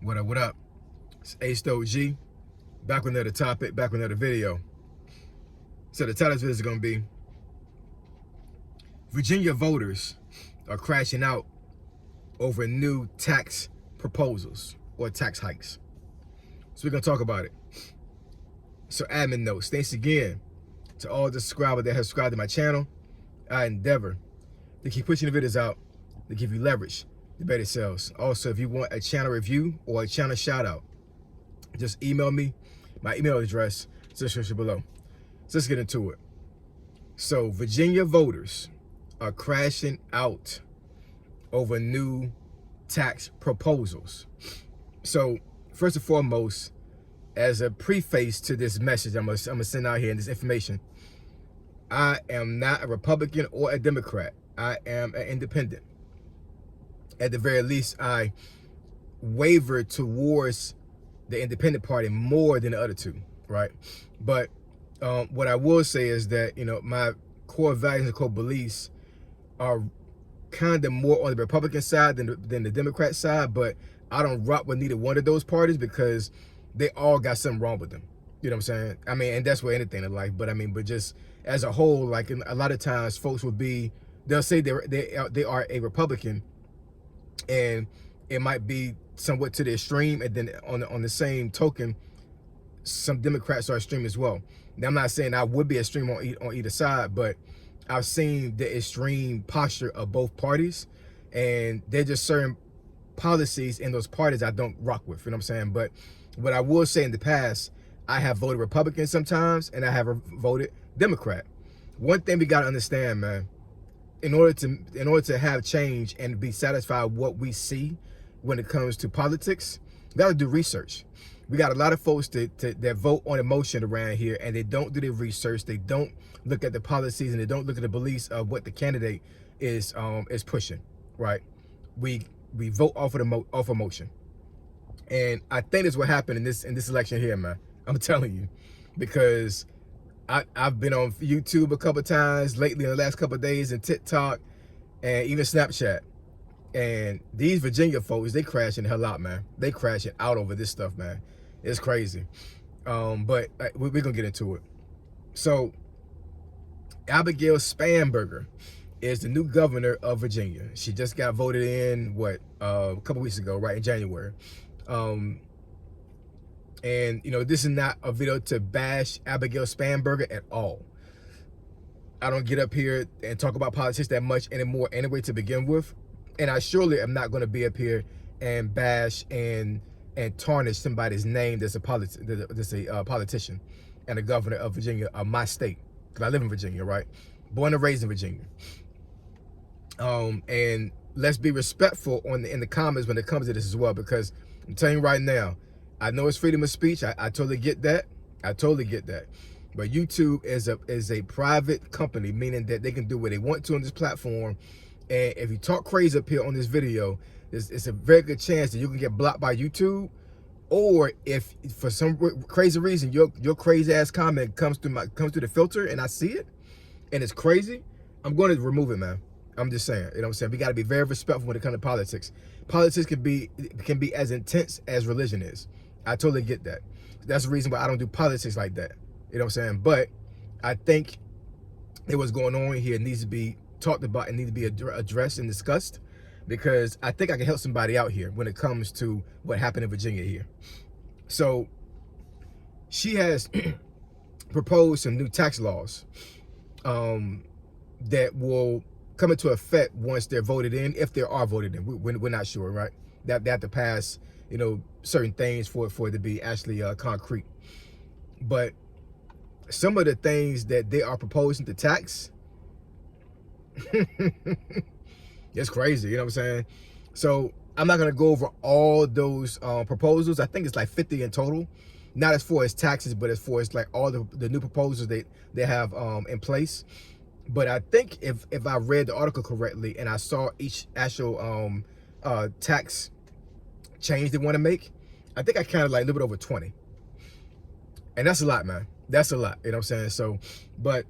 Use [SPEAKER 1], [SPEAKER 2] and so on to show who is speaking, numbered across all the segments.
[SPEAKER 1] What up? It's OG, back with another topic, back with another video. So the title of this video is going to be, Virginia voters are crashing out over new tax proposals or tax hikes. So we're going to talk about it. So admin notes, thanks again to all the subscribers that have subscribed to my channel. I endeavor to keep pushing the videos out to give you leverage to better sales. Also, if you want a channel review or a channel shout out, just email me. My email address is in the description below. So let's get into it. So Virginia voters are crashing out over new tax proposals. So first and foremost, as a preface to this message I'm gonna send out here and this information, I am not a Republican or a Democrat. I am an independent. At the very least, I waver towards the independent party more than the other two, right? But what I will say is that, my core values and core beliefs are kind of more on the Republican side than the Democrat side, but I don't rock with neither one of those parties because they all got something wrong with them. You know what I'm saying? I mean, and that's with anything in life, but just as a whole, like a lot of times folks they'll say they are a Republican, and it might be somewhat to the extreme, and then on the same token, some Democrats are extreme as well. Now, I'm not saying I would be extreme on either side, but I've seen the extreme posture of both parties, and there's just certain policies in those parties I don't rock with, you know what I'm saying? But what I will say, in the past, I have voted Republican sometimes, and I have voted Democrat. One thing we gotta understand, man, in order to have change and be satisfied with what we see when it comes to politics, we gotta do research. We got a lot of folks that vote on emotion around here, and they don't do their research. They don't look at the policies, and they don't look at the beliefs of what the candidate is pushing. Right? We vote off of emotion, and I think that's what happened in this election here, man. I'm telling you, because I've been on YouTube a couple of times lately in the last couple of days, and TikTok, and even Snapchat. And these Virginia folks, they crashing the hell out, man. They crashing out over this stuff, man. It's crazy. But we're going to get into it. So Abigail Spanberger is the new governor of Virginia. She just got voted in, a couple weeks ago, right, in January. And, this is not a video to bash Abigail Spanberger at all. I don't get up here and talk about politics that much anymore anyway to begin with. And I surely am not going to be up here and bash and tarnish somebody's name that's a politician and a governor of Virginia, of my state. Because I live in Virginia, right? Born and raised in Virginia. And let's be respectful in the comments when it comes to this as well, because I'm telling you right now, I know it's freedom of speech. I totally get that. I totally get that. But YouTube is a private company, meaning that they can do what they want to on this platform. And if you talk crazy up here on this video, it's a very good chance that you can get blocked by YouTube. Or if for some crazy reason your crazy ass comment comes through the filter and I see it and it's crazy, I'm going to remove it, man. I'm just saying, you know what I'm saying? We got to be very respectful when it comes to politics. Politics can be as intense as religion is. I totally get that. That's the reason why I don't do politics like that. You know what I'm saying? But I think what's going on here needs to be talked about and need to be addressed and discussed, because I think I can help somebody out here when it comes to what happened in Virginia here. So she has proposed some new tax laws that will come into effect once they're voted in, if they are voted in. We're not sure, right? They have to pass, certain things for it to be actually concrete. But some of the things that they are proposing to tax, it's crazy, you know what I'm saying? So I'm not going to go over all those proposals. I think it's like 50 in total, not as far as taxes, but as far as like all the new proposals they have in place. But I think if I read the article correctly and I saw each actual tax change they want to make, I think I counted like a little bit over 20. And that's a lot, man. That's a lot, you know what I'm saying? So, but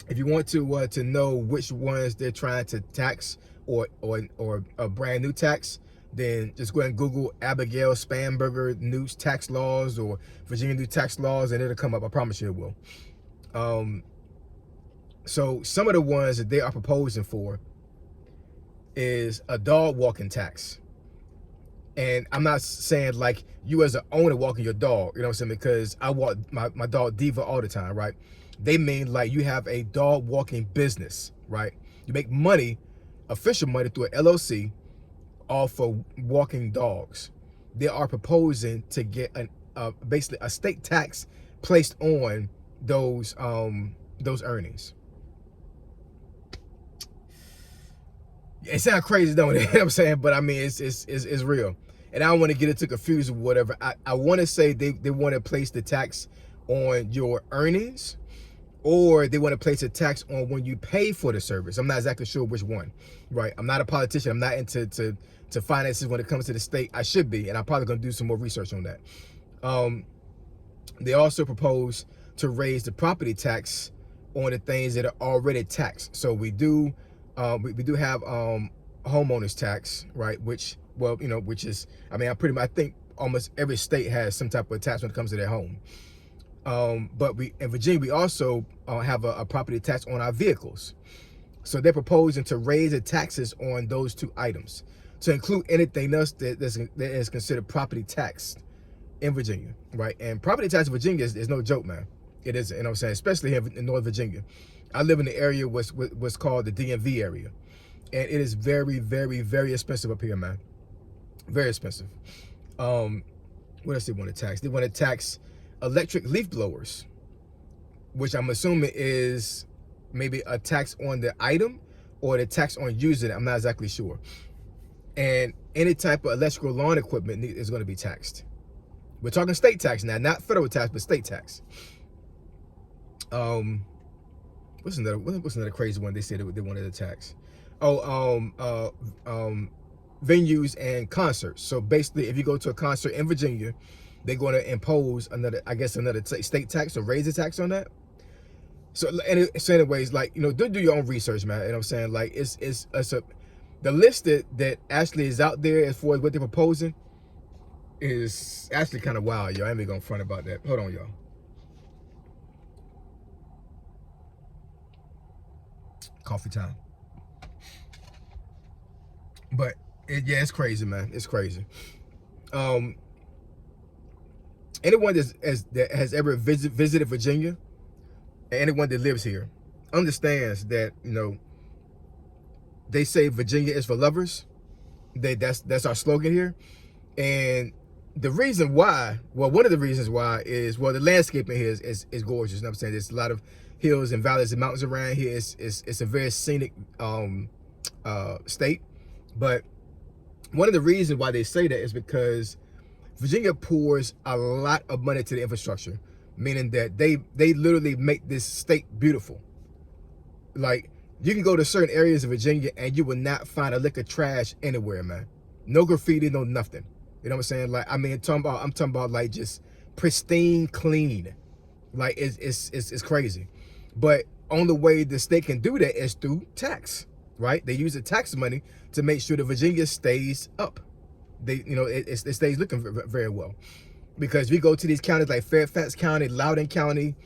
[SPEAKER 1] if you want to know which ones they're trying to tax or a brand new tax, then just go ahead and Google Abigail Spanberger new tax laws or Virginia new tax laws, and it'll come up. I promise you it will. So some of the ones that they are proposing for is a dog walking tax. And I'm not saying like you as an owner walking your dog, you know what I'm saying? Because I walk my dog Diva all the time, right? They mean like you have a dog walking business, right? You make money, official money through an LLC off of walking dogs. They are proposing to get basically a state tax placed on those earnings. It sounds crazy, don't it? You know what I'm saying? But I mean, it's real. And I don't want to get into confusion or whatever. I want to say they want to place the tax on your earnings, or they want to place a tax on when you pay for the service. I'm not exactly sure which one, right? I'm not a politician. I'm not into to finances when it comes to the state. I should be, and I'm probably going to do some more research on that. They also propose to raise the property tax on the things that are already taxed. So we do have homeowners tax, right? Which, well, you know, which is, I mean, I think almost every state has some type of tax when it comes to their home. But in Virginia, we also have a property tax on our vehicles. So they're proposing to raise the taxes on those two items to include anything else that is considered property tax in Virginia, right? And property tax in Virginia is no joke, man. It isn't, you know what I'm saying? Especially here in North Virginia. I live in the area what's called the DMV area. And it is very, very, very expensive up here, man. Very expensive. What else they want to tax? They want to tax electric leaf blowers, which I'm assuming is maybe a tax on the item or the tax on using it. I'm not exactly sure. And any type of electrical lawn equipment is going to be taxed. We're talking state tax now, not federal tax, but state tax. What's another crazy one they said they wanted to tax? Venues and concerts. So basically, if you go to a concert in Virginia, they're going to impose another state tax or raise the tax on that. So anyways, like, you know, do your own research, man. You know what I'm saying? Like, the list that actually is out there as far as what they're proposing is actually kind of wild, yo. I ain't even gonna front about that. Hold on, y'all. Coffee time. But yeah, it's crazy, man. It's crazy. Anyone that has ever visited Virginia, and anyone that lives here, understands that, you know, they say Virginia is for lovers. That's our slogan here. And the reason why, well, one of the reasons why is, well, the landscaping here is gorgeous. You know what I'm saying? There's a lot of hills and valleys and mountains around here. It's a very scenic state. But one of the reasons why they say that is because Virginia pours a lot of money to the infrastructure, meaning that they literally make this state beautiful. Like, you can go to certain areas of Virginia and you will not find a lick of trash anywhere, man. No graffiti, no nothing. You know what I'm saying? Like, I mean, I'm talking about like just pristine, clean. Like, it's crazy. But only way the state can do that is through tax, right? They use the tax money to make sure that Virginia stays up. It stays looking very well. Because we go to these counties like Fairfax County, Loudoun County,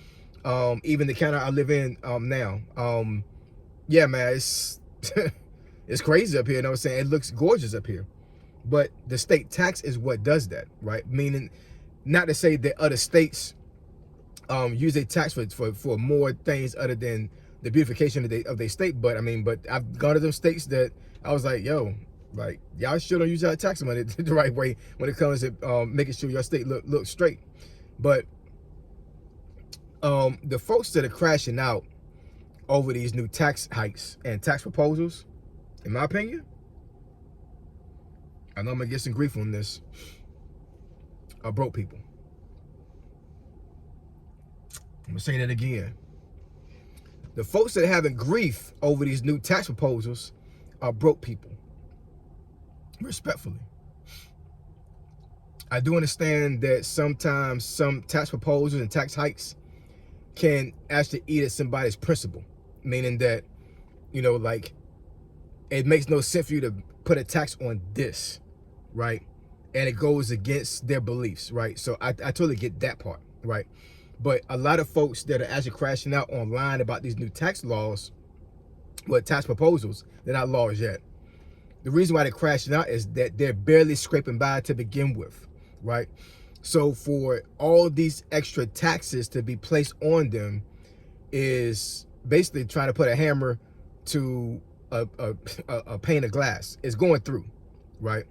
[SPEAKER 1] even the county I live in now. Yeah, man, it's it's crazy up here. You know what I'm saying? It looks gorgeous up here. But the state tax is what does that, right? Meaning, not to say that other states use a tax for more things other than the beautification of their state. But I mean, but I've gone to them states that I was like, yo, like, y'all sure don't use our tax money the right way when it comes to making sure your state look straight. But the folks that are crashing out over these new tax hikes and tax proposals, in my opinion, I know I'm gonna get some grief on this, are broke people. I'm gonna say that again. The folks that are having grief over these new tax proposals are broke people. Respectfully. I do understand that sometimes some tax proposals and tax hikes can actually eat at somebody's principle. Meaning that, you know, like, it makes no sense for you to put a tax on this. right? And it goes against their beliefs, right? So I totally get that part, right? But a lot of folks that are actually crashing out online about these new tax laws, tax proposals, they're not laws yet. The reason why they're crashing out is that they're barely scraping by to begin with, right? So for all these extra taxes to be placed on them is basically trying to put a hammer to a pane of glass. It's going through, right?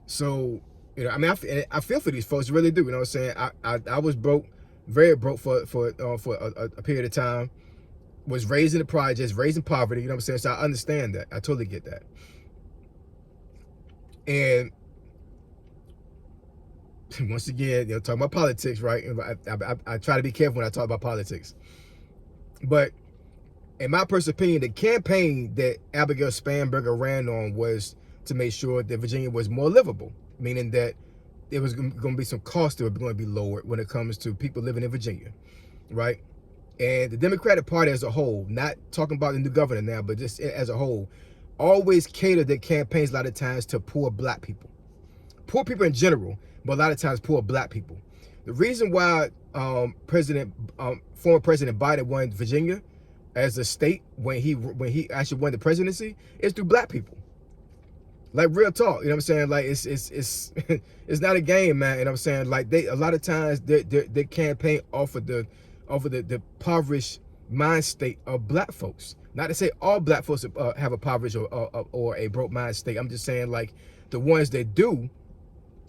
[SPEAKER 1] So, you know, I mean, I feel for these folks, really do. You know what I'm saying? I was broke, very broke for a period of time. Was raised in the projects, raised in poverty. You know what I'm saying? So I understand that. I totally get that. And once again, you know, talking about politics, right? I try to be careful when I talk about politics. But in my personal opinion, the campaign that Abigail Spanberger ran on was to make sure that Virginia was more livable, meaning that there was going to be some costs that were going to be lowered when it comes to people living in Virginia, right? And the Democratic Party as a whole, not talking about the new governor now, but just as a whole, always catered their campaigns a lot of times to poor black people. Poor people in general, but a lot of times poor black people. The reason why former President Biden won Virginia as a state when he actually won the presidency is through black people. Like, real talk, you know what I'm saying? Like, it's it's not a game, man. You know what I'm saying? Like, they a lot of times they campaign off of the impoverished mind state of black folks. Not to say all black folks have a impoverished or a broke mind state. I'm just saying, like, the ones that do,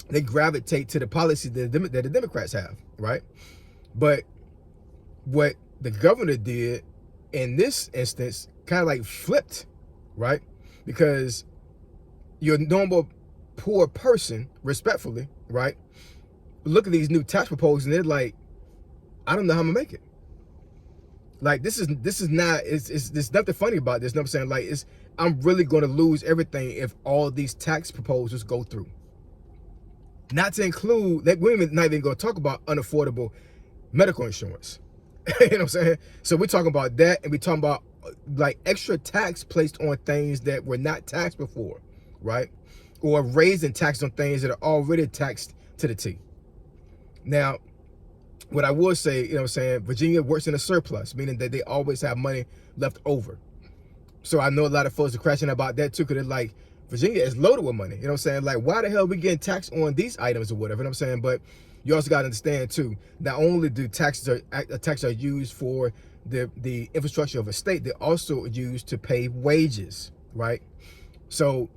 [SPEAKER 1] they gravitate to the policies that the Democrats have, right? But what the governor did in this instance kind of like flipped, right? Because your normal poor person, respectfully, right, look at these new tax proposals and they're like, I don't know how I'm gonna make it. Like, this is not, there's nothing funny about this. You know what I'm saying? Like, I'm really gonna lose everything if all these tax proposals go through. Not to include, that we're not even gonna talk about unaffordable medical insurance. You know what I'm saying? So we're talking about that, and we're talking about like extra tax placed on things that were not taxed before, right? Or raising tax on things that are already taxed to the T. Now, what I will say, you know what I'm saying, Virginia works in a surplus, meaning that they always have money left over. So I know a lot of folks are crashing about that too, because they're like, Virginia is loaded with money. You know what I'm saying? Like, why the hell are we getting taxed on these items or whatever? You know what I'm saying? But you also got to understand too, not only do taxes are used for the infrastructure of a state, they're also used to pay wages, right? So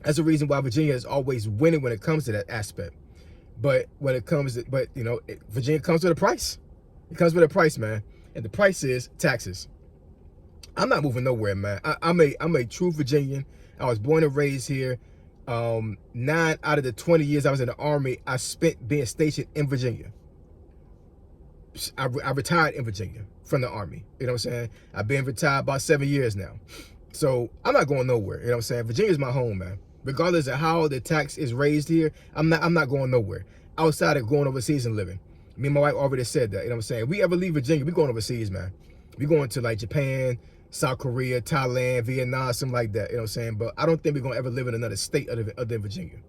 [SPEAKER 1] that's the reason why Virginia is always winning when it comes to that aspect. But when it comes to, you know, Virginia comes with a price. It comes with a price, man. And the price is taxes. I'm not moving nowhere, man. I'm a true Virginian. I was born and raised here. 9 out of the 20 years I was in the Army, I spent being stationed in Virginia. I retired in Virginia from the Army. You know what I'm saying? I've been retired about 7 years now. So I'm not going nowhere. You know what I'm saying? Virginia's my home, man. Regardless of how the tax is raised here, I'm not going nowhere. Outside of going overseas and living. Me and my wife already said that. You know what I'm saying? If we ever leave Virginia, we're going overseas, man. We're going to like Japan, South Korea, Thailand, Vietnam, something like that. You know what I'm saying? But I don't think we're going to ever live in another state other than Virginia.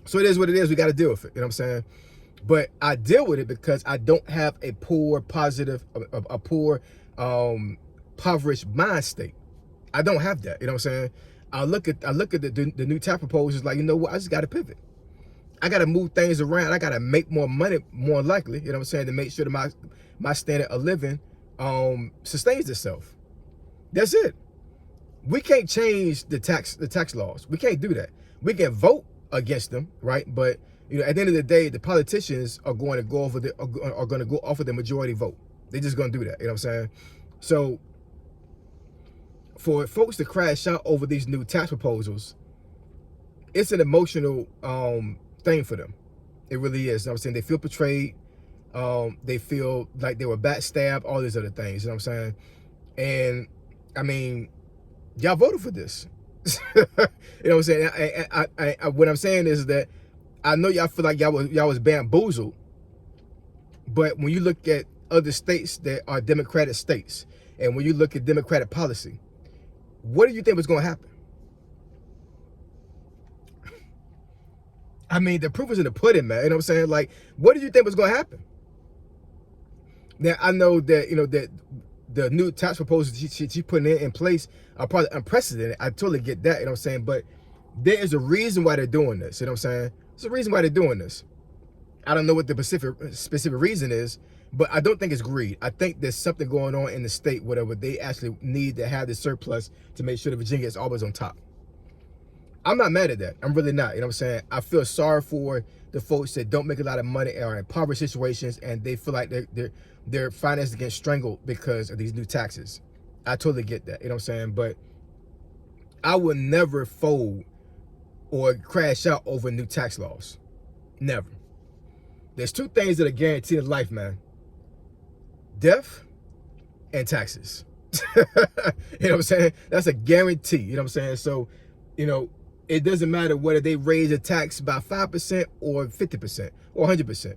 [SPEAKER 1] So it is what it is. We got to deal with it. You know what I'm saying? But I deal with it because I don't have a poor, impoverished mind state. I don't have that. You know what I'm saying? I look at the new tax proposals like, you know what? I just got to pivot. I got to move things around. I got to make more money, more likely, you know what I'm saying, to make sure that my standard of living sustains itself. That's it. We can't change the tax laws. We can't do that. We can vote against them, right? But you know, at the end of the day, the politicians are going to go over the majority vote. They're just going to do that. You know what I'm saying? So for folks to crash out over these new tax proposals, it's an emotional thing for them. It really is. You know what I'm saying? They feel betrayed. They feel like they were backstabbed, all these other things. You know what I'm saying? And I mean, y'all voted for this. You know what I'm saying? What I'm saying is that I know y'all feel like y'all was bamboozled, but when you look at other states that are Democratic states, and when you look at Democratic policy, what do you think was going to happen? I mean, the proof is in the pudding, man. You know what I'm saying? Like, what did you think was going to happen? Now, I know that, that the new tax proposals she putting in place are probably unprecedented. I totally get that, you know what I'm saying? But there is a reason why they're doing this, you know what I'm saying? There's a reason why they're doing this. I don't know what the specific reason is, but I don't think it's greed. I think there's something going on in the state, whatever. They actually need to have the surplus to make sure that Virginia is always on top. I'm not mad at that. I'm really not. You know what I'm saying? I feel sorry for the folks that don't make a lot of money or are in impoverished situations, and they feel like their finances get strangled because of these new taxes. I totally get that. You know what I'm saying? But I will never fold or crash out over new tax laws. Never. There's two things that are guaranteed in life, man. Death and taxes. You know what I'm saying? That's a guarantee. You know what I'm saying? So, it doesn't matter whether they raise a tax by 5% or 50% or 100%.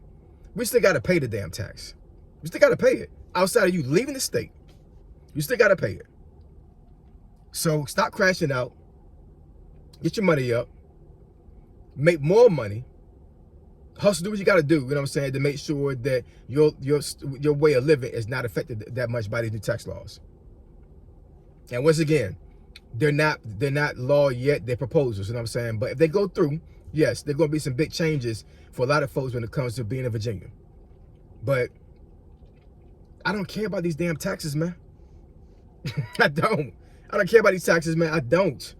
[SPEAKER 1] We still got to pay the damn tax. We still got to pay it. Outside of you leaving the state, you still got to pay it. So stop crashing out. Get your money up. Make more money. Hustle, do what you got to do, you know what I'm saying, to make sure that your way of living is not affected that much by these new tax laws. And once again, they're not law yet, they're proposals, you know what I'm saying? But if they go through, yes, there's going to be some big changes for a lot of folks when it comes to being in Virginia. But I don't care about these damn taxes, man. I don't care about these taxes, man. I don't.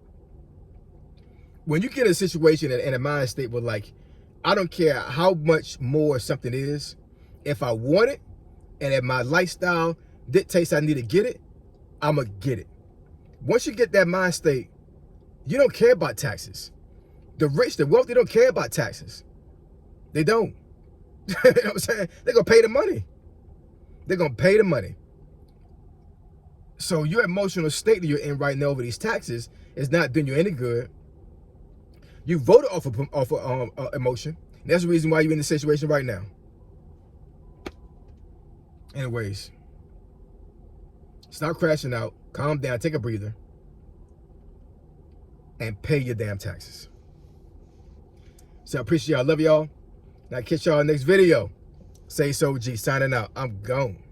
[SPEAKER 1] When you get in a situation and a mind state where, like, I don't care how much more something is, if I want it and if my lifestyle dictates I need to get it, I'm going to get it. Once you get that mind state, you don't care about taxes. The rich, the wealthy don't care about taxes. They don't. You know what I'm saying? They're going to pay the money. They're going to pay the money. So your emotional state that you're in right now over these taxes is not doing you any good. You voted off of emotion. That's the reason why you're in this situation right now. Anyways, stop crashing out. Calm down. Take a breather. And pay your damn taxes. So I appreciate y'all. I love y'all. And I'll catch y'all next video. Say so, G. Signing out. I'm gone.